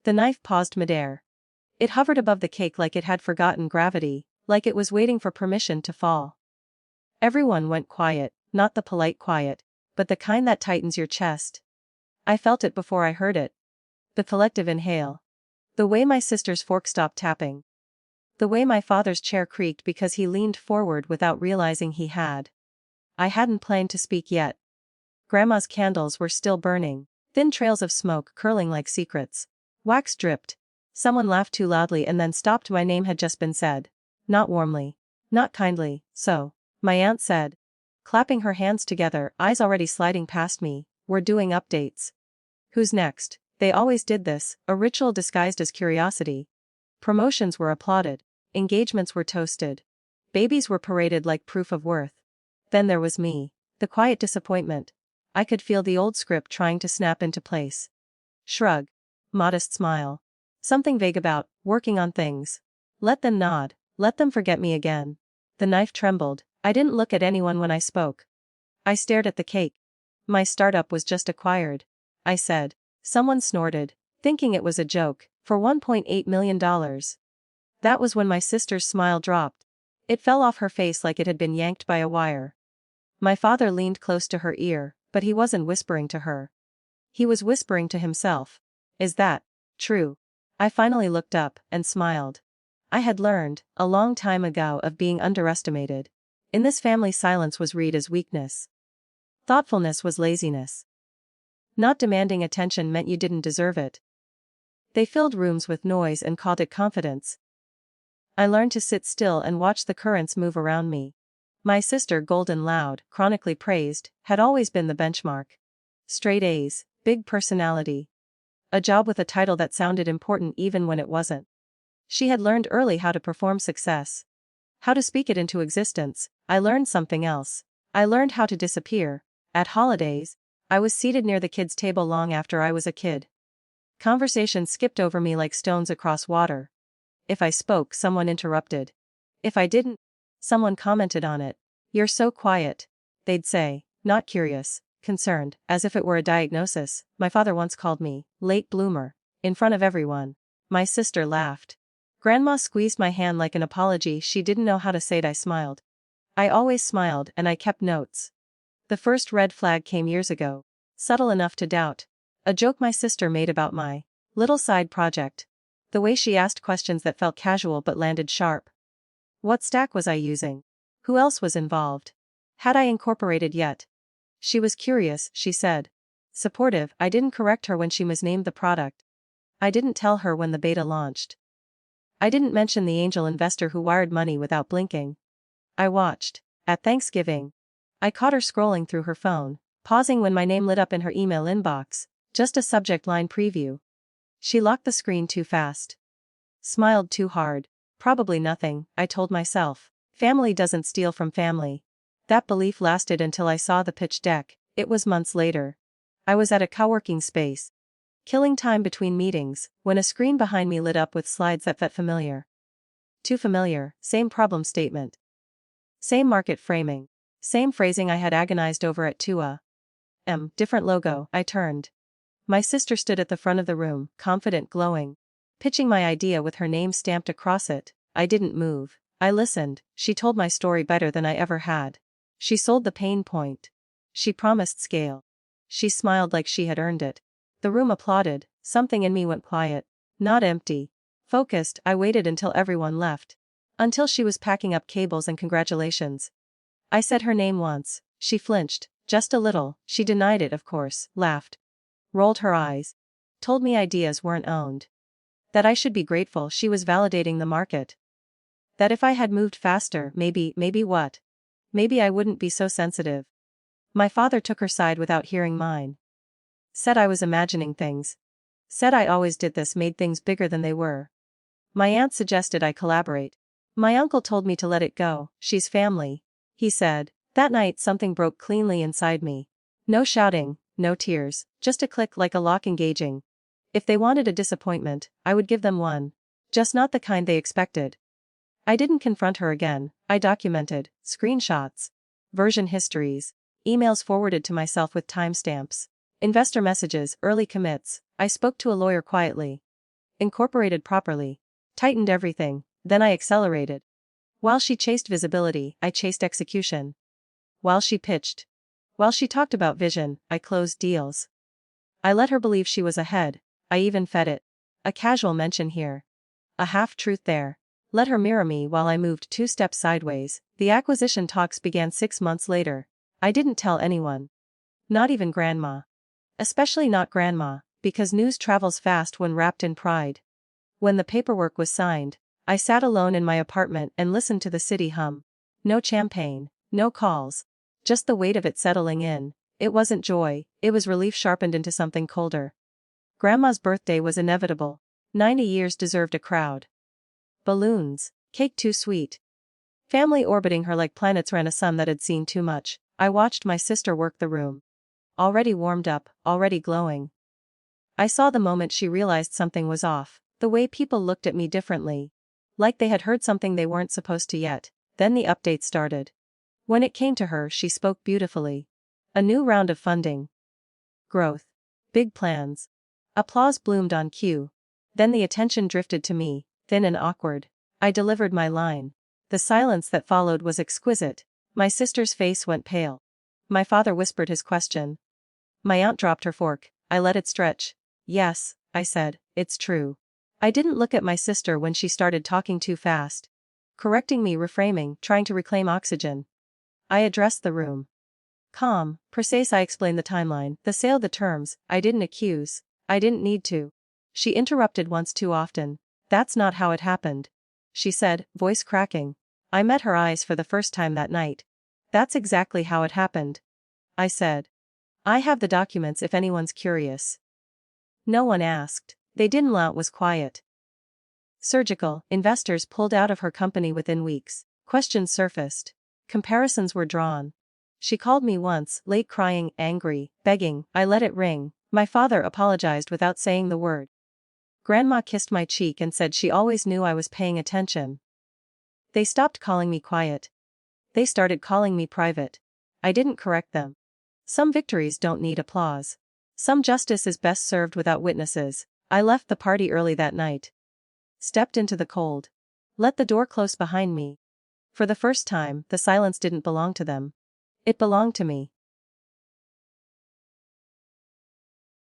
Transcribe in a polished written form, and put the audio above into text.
The knife paused midair. It hovered above the cake like it had forgotten gravity, like it was waiting for permission to fall. Everyone went quiet, not the polite quiet, but the kind that tightens your chest. I felt it before I heard it. The collective inhale. The way my sister's fork stopped tapping. The way my father's chair creaked because he leaned forward without realizing he had. I hadn't planned to speak yet. Grandma's candles were still burning, thin trails of smoke curling like secrets. Wax dripped. Someone laughed too loudly and then stopped. My name had just been said. Not warmly. Not kindly, so. My aunt said. Clapping her hands together, eyes already sliding past me, we're doing updates. Who's next? They always did this, a ritual disguised as curiosity. Promotions were applauded. Engagements were toasted. Babies were paraded like proof of worth. Then there was me. The quiet disappointment. I could feel the old script trying to snap into place. Shrug. Modest smile. Something vague about working on things. Let them nod. Let them forget me again. The knife trembled. I didn't look at anyone when I spoke. I stared at the cake. My startup was just acquired. I said. Someone snorted, thinking it was a joke, for $1.8 million. That was when my sister's smile dropped. It fell off her face like it had been yanked by a wire. My father leaned close to her ear, but he wasn't whispering to her. He was whispering to himself. Is that true? I finally looked up and smiled. I had learned, a long time ago, of being underestimated. In this family, silence was read as weakness. Thoughtfulness was laziness. Not demanding attention meant you didn't deserve it. They filled rooms with noise and called it confidence. I learned to sit still and watch the currents move around me. My sister, golden loud, chronically praised, had always been the benchmark. Straight A's, big personality. A job with a title that sounded important even when it wasn't. She had learned early how to perform success. How to speak it into existence. I learned something else. I learned how to disappear. At holidays, I was seated near the kids' table long after I was a kid. Conversations skipped over me like stones across water. If I spoke, someone interrupted. If I didn't, someone commented on it. You're so quiet, they'd say, not curious, concerned, as if it were a diagnosis. My father once called me late bloomer, in front of everyone. My sister laughed. Grandma squeezed my hand like an apology. She didn't know how to say it. I smiled. I always smiled, and I kept notes. The first red flag came years ago. Subtle enough to doubt. A joke my sister made about my little side project. The way she asked questions that felt casual but landed sharp. What stack was I using? Who else was involved? Had I incorporated yet? She was curious, she said. Supportive. I didn't correct her when she misnamed the product. I didn't tell her when the beta launched. I didn't mention the angel investor who wired money without blinking. I watched. At Thanksgiving, I caught her scrolling through her phone, pausing when my name lit up in her email inbox, just a subject line preview. She locked the screen too fast. Smiled too hard. Probably nothing, I told myself. Family doesn't steal from family. That belief lasted until I saw the pitch deck. It was months later. I was at a co-working space, killing time between meetings, when a screen behind me lit up with slides that felt familiar. Too familiar. Same problem statement. Same market framing. Same phrasing I had agonized over at 2 a.m. Different logo. I turned. My sister stood at the front of the room, confident, glowing. Pitching my idea with her name stamped across it. I didn't move. I listened. She told my story better than I ever had. She sold the pain point. She promised scale. She smiled like she had earned it. The room applauded. Something in me went quiet. Not empty. Focused. I waited until everyone left. Until she was packing up cables and congratulations. I said her name once. She flinched. Just a little. She denied it, of course. Laughed. Rolled her eyes. Told me ideas weren't owned. That I should be grateful she was validating the market. That if I had moved faster, maybe what? Maybe I wouldn't be so sensitive. My father took her side without hearing mine. Said I was imagining things. Said I always did this, made things bigger than they were. My aunt suggested I collaborate. My uncle told me to let it go. She's family, he said. That night something broke cleanly inside me. No shouting, no tears, just a click like a lock engaging. If they wanted a disappointment, I would give them one. Just not the kind they expected. I didn't confront her again. I documented screenshots, version histories, emails forwarded to myself with timestamps, investor messages, early commits. I spoke to a lawyer quietly. incorporated properly, tightened everything, then I accelerated. While she chased visibility, I chased execution. While she pitched. While she talked about vision, I closed deals. I let her believe she was ahead, I even fed it. A casual mention here. A half-truth there. Let her mirror me while I moved 2 steps sideways. The acquisition talks began 6 months later. I didn't tell anyone. Not even Grandma. Especially not Grandma, because news travels fast when wrapped in pride. When the paperwork was signed, I sat alone in my apartment and listened to the city hum. No champagne, no calls. Just the weight of it settling in. It wasn't joy, it was relief sharpened into something colder. Grandma's birthday was inevitable. 90 years deserved a crowd. Balloons, cake too sweet. Family orbiting her like planets ran a sun that had seen too much. I watched my sister work the room. Already warmed up, already glowing. I saw the moment she realized something was off, the way people looked at me differently. Like they had heard something they weren't supposed to yet. Then the update started. When it came to her, she spoke beautifully. A new round of funding. Growth. Big plans. Applause bloomed on cue. Then the attention drifted to me, thin and awkward. I delivered my line. The silence that followed was exquisite. My sister's face went pale. My father whispered his question. My aunt dropped her fork. I let it stretch. Yes, I said, it's true. I didn't look at my sister when she started talking too fast. Correcting me, reframing, trying to reclaim oxygen. I addressed the room. Calm, precise, I explained the timeline, the sale, the terms. I didn't accuse. I didn't need to. She interrupted once too often. That's not how it happened. She said, voice cracking. I met her eyes for the first time that night. That's exactly how it happened. I said. I have the documents if anyone's curious. No one asked. They didn't. Lount was quiet. Surgical, investors pulled out of her company within weeks. Questions surfaced. Comparisons were drawn. She called me once, late, crying, angry, begging. I let it ring. My father apologized without saying the word. Grandma kissed my cheek and said she always knew I was paying attention. They stopped calling me quiet. They started calling me private. I didn't correct them. Some victories don't need applause. Some justice is best served without witnesses. I left the party early that night. Stepped into the cold. Let the door close behind me. For the first time, the silence didn't belong to them. It belonged to me.